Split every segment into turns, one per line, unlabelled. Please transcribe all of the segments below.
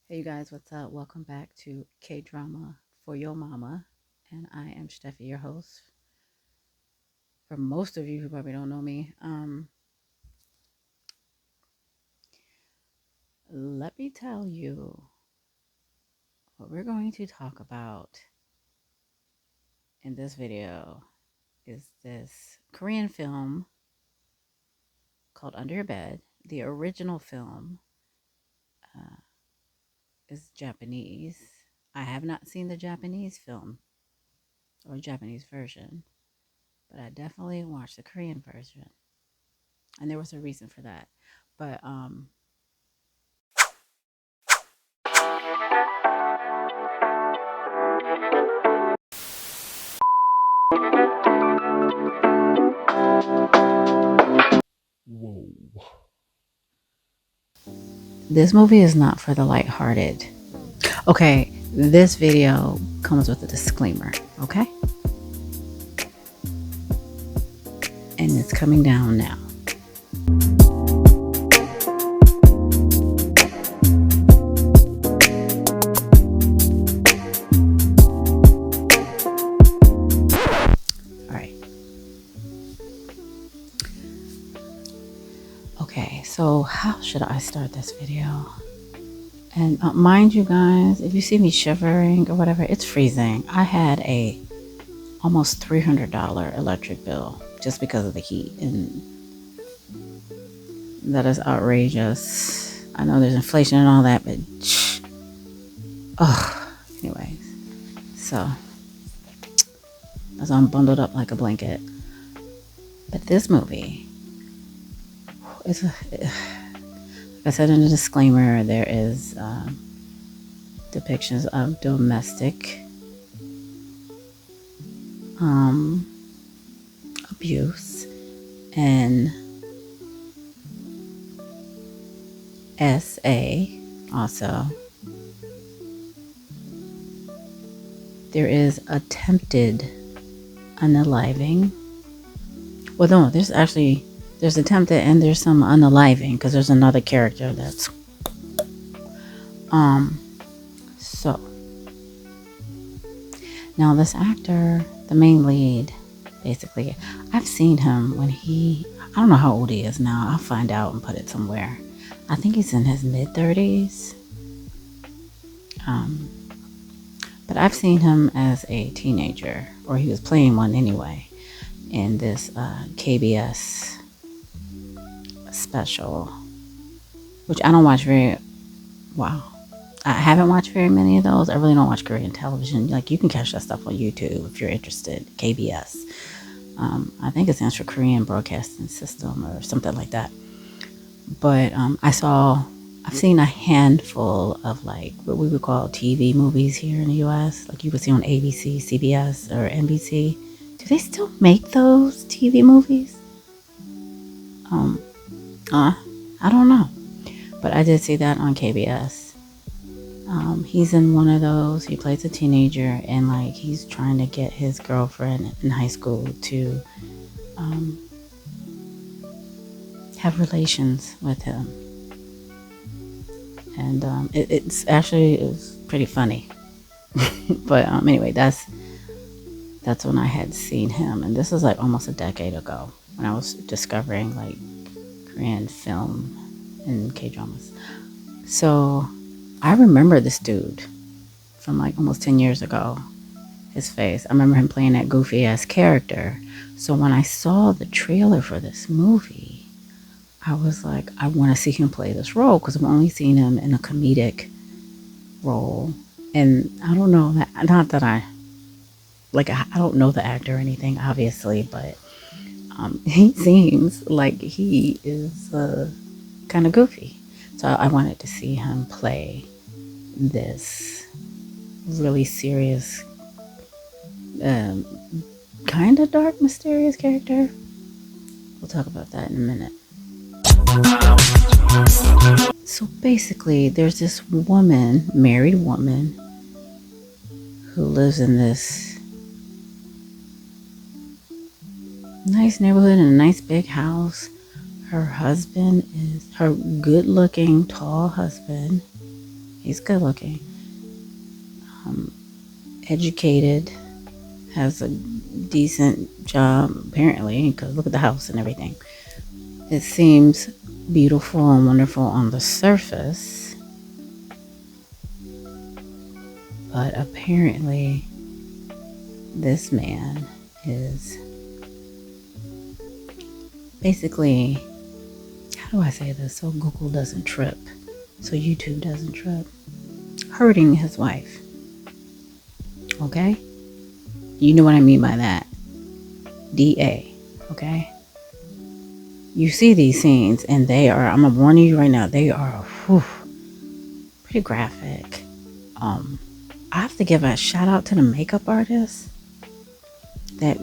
Hey you guys, what's up? Welcome back to K-Drama for Your Mama. And I am Steffi, your host. For most of you who probably don't know me, let me tell you what we're going to talk about in this video is this Korean film called Under Your Bed. The original film uh, is Japanese. I have not seen the Japanese film or Japanese version, but I definitely watched the Korean version. And there was a reason for that. But
Whoa.
this movie is not for the lighthearted. Okay, this video comes with a disclaimer, okay? And it's coming down now. All right. Okay, so how should I start this video? And mind you guys, if you see me shivering or whatever, it's freezing. I had a almost $300 electric bill just because of the heat, and that is outrageous. I know there's inflation and all that, but anyways, so as I'm bundled up like a blanket. But this movie is, like I said in the disclaimer, there is depictions of domestic abuse and SA also. There is attempted unaliving. Well, no, there's attempted and there's some unaliving because there's another character that's so now this actor, the main lead, basically, I've seen him when I don't know how old he is now. I'll find out and put it somewhere. I think he's in his mid-30s. But I've seen him as a teenager, or he was playing one anyway, in this KBS special, which I don't watch I haven't watched very many of those. I really don't watch Korean television. Like, you can catch that stuff on YouTube if you're interested. KBS. I think it stands for Korean Broadcasting System or something like that. But I've seen a handful of like what we would call TV movies here in the US. Like you would see on ABC, CBS, or NBC. Do they still make those TV movies? I don't know. But I did see that on KBS. He's in one of those. He plays a teenager, and like he's trying to get his girlfriend in high school to have relations with him, and it's pretty funny. But anyway, that's when I had seen him, and this was like almost a decade ago when I was discovering like Korean film and K-dramas. So I remember this dude from like almost 10 years ago, his face. I remember him playing that goofy ass character. So when I saw the trailer for this movie, I was like, I want to see him play this role because I've only seen him in a comedic role. And I don't know that, not that I don't know the actor or anything, obviously, but he seems like he is kind of goofy. So I wanted to see him play this really serious, kind of dark, mysterious character. We'll talk about that in a minute. So basically, there's this married woman, who lives in this nice neighborhood in a nice big house. Her husband is her good looking, tall husband He's good looking, educated, has a decent job apparently, because look at the house and everything. It seems beautiful and wonderful on the surface, but apparently this man is basically, how do I say this so Google doesn't trip, so YouTube doesn't trip, hurting his wife. Okay? You know what I mean by that. DA. Okay? You see these scenes and they are, I'm warning you right now, they are pretty graphic. I have to give a shout out to the makeup artist that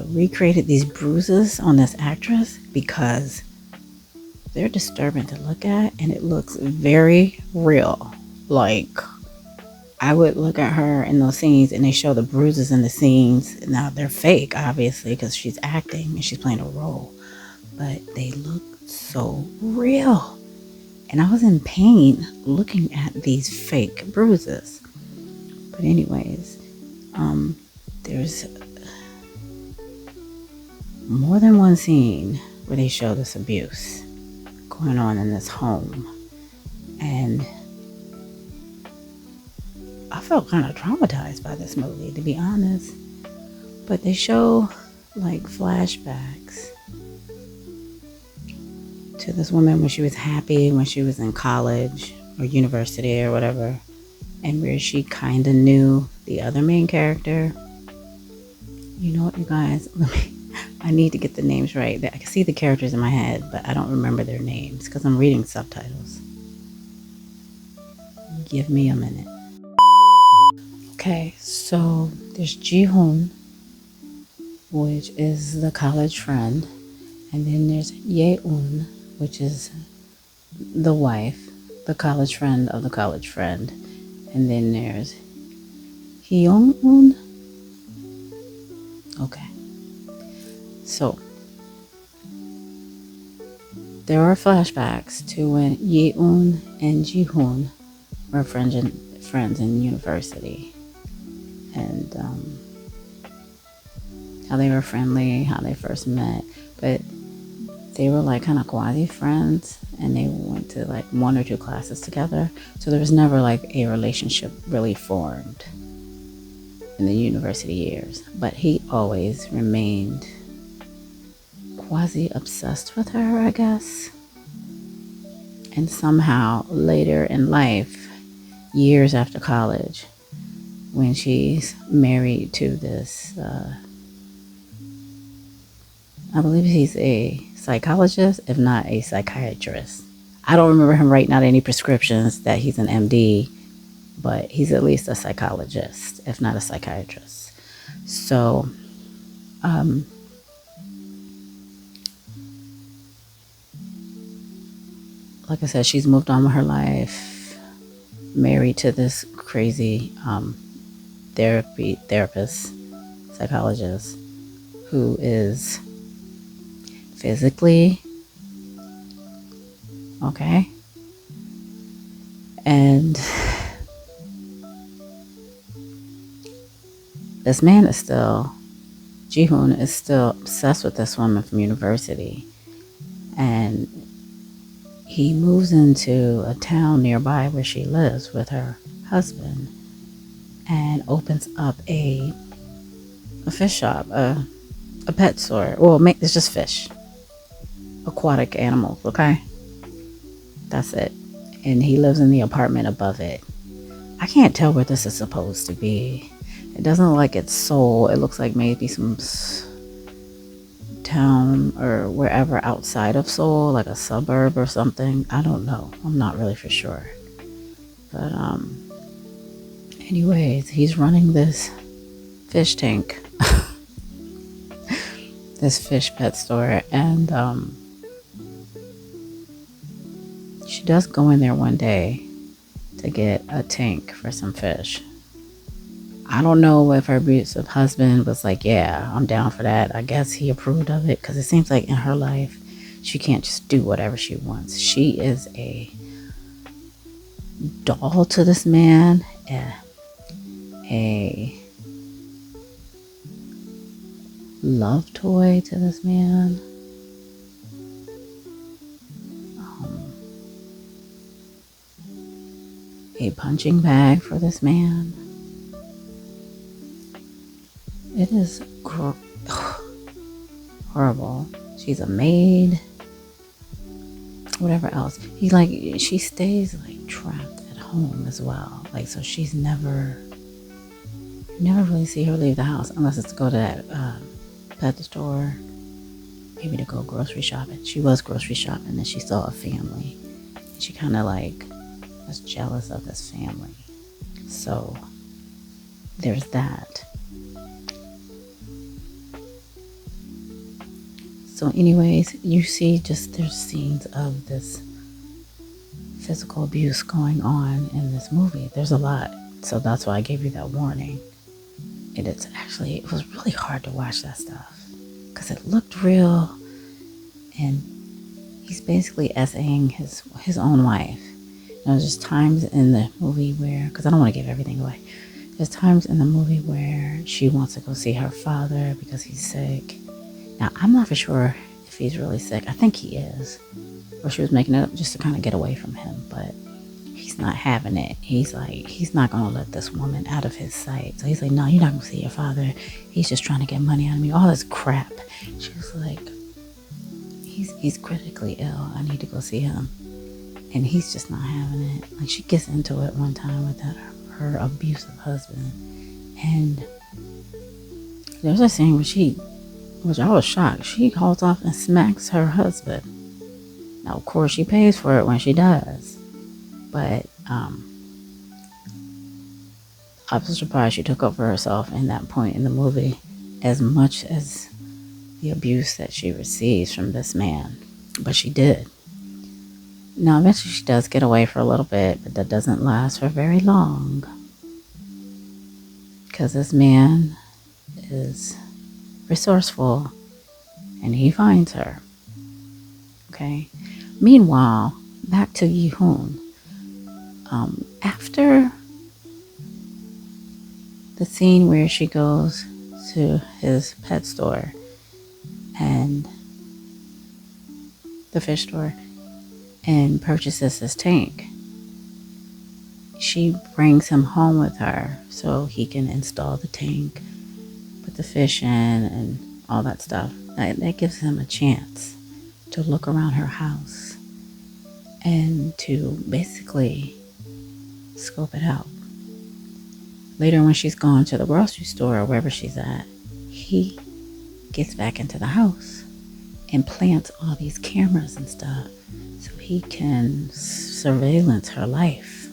recreated these bruises on this actress, because they're disturbing to look at and it looks very real. Like, I would look at her in those scenes and they show the bruises in the scenes. Now they're fake, obviously, because she's acting and she's playing a role, but they look so real. And I was in pain looking at these fake bruises. But anyways, there's more than one scene where they show this abuse going on in this home. And I felt kind of traumatized by this movie, to be honest. But they show like flashbacks to this woman when she was happy, when she was in college or university or whatever, and where she kind of knew the other main character. You know what, you guys? I need to get the names right. I can see the characters in my head, but I don't remember their names because I'm reading subtitles. Give me a minute. Okay, so there's Ji-hoon, which is the college friend, and then there's Ye-un, which is the wife, the college friend of the college friend, and then there's Hyung-un. Okay, so there are flashbacks to when Ye-un and Ji-hoon were friends in university, and how they were friendly, how they first met, but they were like kind of quasi friends, and they went to like 1 or 2 classes together, so there was never like a relationship really formed in the university years. But he always remained quasi obsessed with her, I guess. And somehow later in life, years after college, when she's married to this I believe he's a psychologist, if not a psychiatrist. I don't remember him writing out any prescriptions that he's an MD, but he's at least a psychologist, if not a psychiatrist. So, like I said, she's moved on with her life, married to this crazy therapist, psychologist, who is physically okay, and this man is still, Ji-hoon is still obsessed with this woman from university, and he moves into a town nearby where she lives with her husband and opens up a fish shop, a pet store. Well, it's just fish, aquatic animals, okay? That's it. And he lives in the apartment above it. I can't tell where this is supposed to be. It doesn't look like it's Seoul. It looks like maybe some town or wherever outside of Seoul, like a suburb or something. I don't know. I'm not really for sure. But anyways, he's running this fish tank, this fish pet store, and she does go in there one day to get a tank for some fish. I don't know if her abusive husband was like, yeah, I'm down for that. I guess he approved of it, because it seems like in her life, she can't just do whatever she wants. She is a doll to this man, a love toy to this man, a punching bag for this man. It is horrible. She's a maid. Whatever else. She stays like trapped at home as well. Like, so she's never really see her leave the house unless it's to go to that pet store, maybe to go grocery shopping. She was grocery shopping and she saw a family. And she kind of like was jealous of this family. So there's that. So anyways, you see just there's scenes of this physical abuse going on in this movie. There's a lot. So that's why I gave you that warning. And it was really hard to watch that stuff because it looked real, and he's basically essaying his own wife. There's times in the movie where, because I don't want to give everything away, there's times in the movie where she wants to go see her father because he's sick. Now, I'm not for sure if he's really sick. I think he is. Or she was making it up just to kind of get away from him, but he's not having it. He's not going to let this woman out of his sight. So he's like, no, you're not going to see your father. He's just trying to get money out of me. All this crap. She was like, he's critically ill. I need to go see him. And he's just not having it. Like, she gets into it one time with her abusive husband. And there's a scene which I was shocked. She calls off and smacks her husband. Now, of course, she pays for it when she does. But I was surprised she took up for herself in that point in the movie, as much as the abuse that she receives from this man. But she did. Now, eventually she does get away for a little bit, but that doesn't last for very long. Because this man is resourceful and he finds her. Okay. Meanwhile, back to Yi-hoon. After the scene where she goes to his pet store and the fish store and purchases his tank, she brings him home with her so he can install the tank, put the fish in, and all that stuff. That gives him a chance to look around her house and to basically scope it out. Later, when she's gone to the grocery store or wherever she's at, he gets back into the house and plants all these cameras and stuff so he can surveillance her life.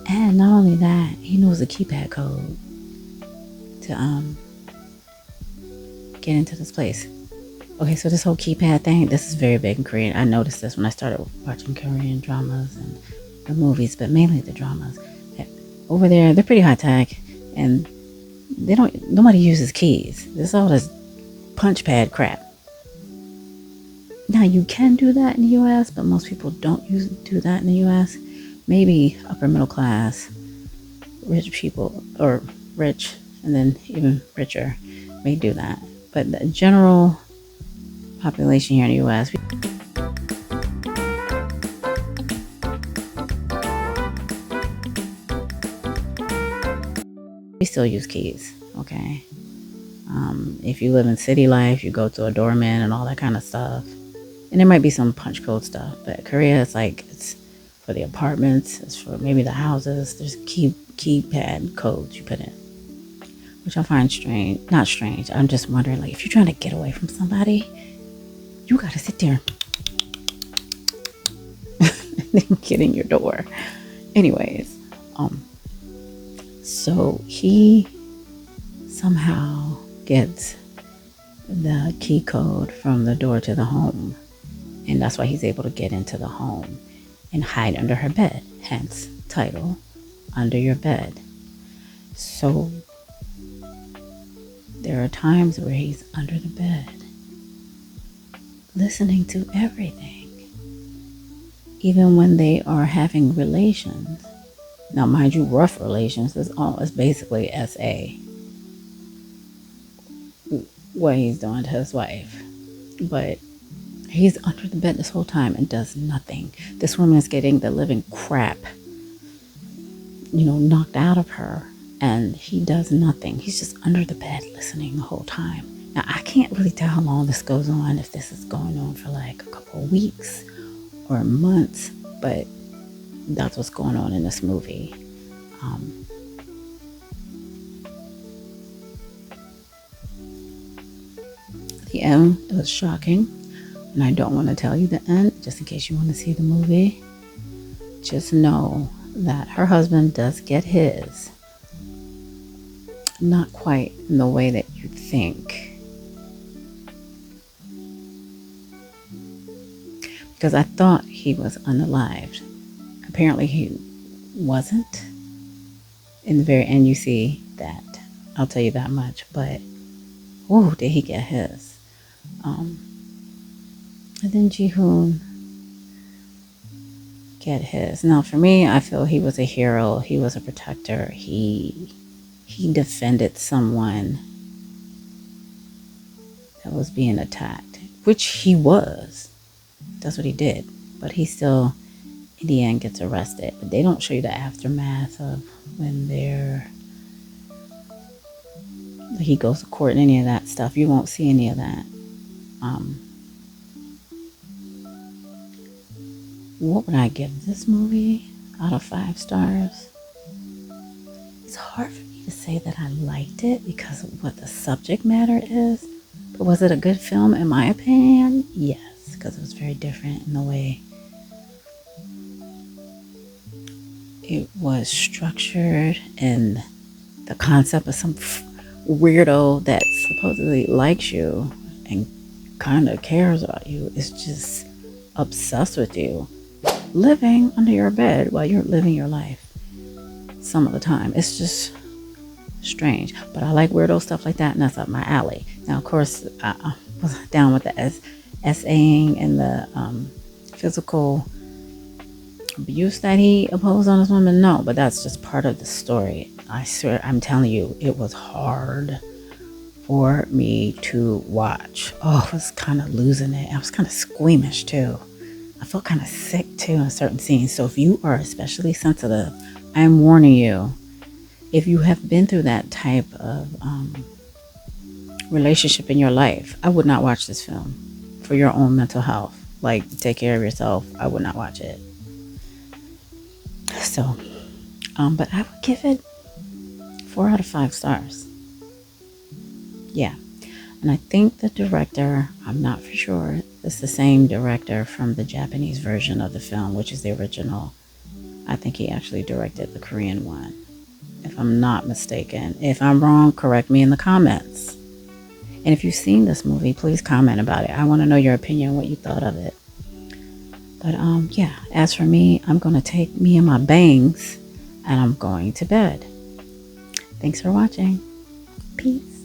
And not only that, he knows the keypad code to get into this place. Okay, so this whole keypad thing, this is very big in Korean. I noticed this when I started watching Korean dramas and the movies, but mainly the dramas. Over there, they're pretty high tech, and nobody uses keys. There's all this punch pad crap. Now, you can do that in the U.S., but most people don't do that in the U.S. Maybe upper middle class, rich people, or rich, and then even richer may do that. But the general population here in the U.S., we still use keys, okay? If you live in city life, you go to a doorman and all that kind of stuff. And there might be some punch code stuff, but Korea, it's for the apartments, it's for maybe the houses. There's keypad codes you put in, which I find strange. Not strange. I'm just wondering, like, if you're trying to get away from somebody, you gotta sit there and then get in your door. Anyways, so he somehow gets the key code from the door to the home, and that's why he's able to get into the home and hide under her bed, hence title, Under Your Bed. So there are times where he's under the bed listening to everything, even when they are having relations. Now, mind you, rough relations is basically SA, what he's doing to his wife. But he's under the bed this whole time and does nothing. This woman is getting the living crap, knocked out of her, and he does nothing. He's just under the bed listening the whole time. Now, I can't really tell how long this goes on, if this is going on for like a couple of weeks or months, but that's what's going on in this movie. The end was shocking, and I don't want to tell you the end, just in case you want to see the movie. Just know that her husband does get his. Not quite in the way that you think. Because I thought he was unalived. Apparently he wasn't. In the very end, you see that. I'll tell you that much. But, oh, did he get his? And then Ji-hoon get his. Now, for me, I feel he was a hero. He was a protector. He defended someone that was being attacked, which he was. That's what he did. But he still, in the end, gets arrested. But they don't show you the aftermath of when he goes to court and any of that stuff. You won't see any of that. What would I give this movie out of 5 stars? It's hard for me to say that I liked it because of what the subject matter is. But was it a good film in my opinion? Yes, because it was very different in the way it was structured, and the concept of some weirdo that supposedly likes you and kind of cares about you is just obsessed with you, living under your bed while you're living your life some of the time. It's just strange. But I like weirdo stuff like that, and that's up my alley. Now, of course, I was down with the SAing and the physical abuse that he imposed on his woman. No, but that's just part of the story. I swear, I'm telling you, it was hard for me to watch. Oh, I was kind of losing it. I was kind of squeamish too. I felt kind of sick too in certain scenes. So if you are especially sensitive, I'm warning you. If you have been through that type of relationship in your life, I would not watch this film for your own mental health. Like, take care of yourself. I would not watch it. So, but I would give it 4 out of 5 stars. Yeah. And I think the director, I'm not for sure, it's the same director from the Japanese version of the film, which is the original. I think he actually directed the Korean one, if I'm not mistaken. If I'm wrong, correct me in the comments. And if you've seen this movie, please comment about it. I want to know your opinion, what you thought of it. But yeah, as for me, I'm going to take me and my bangs, and I'm going to bed. Thanks for watching. Peace.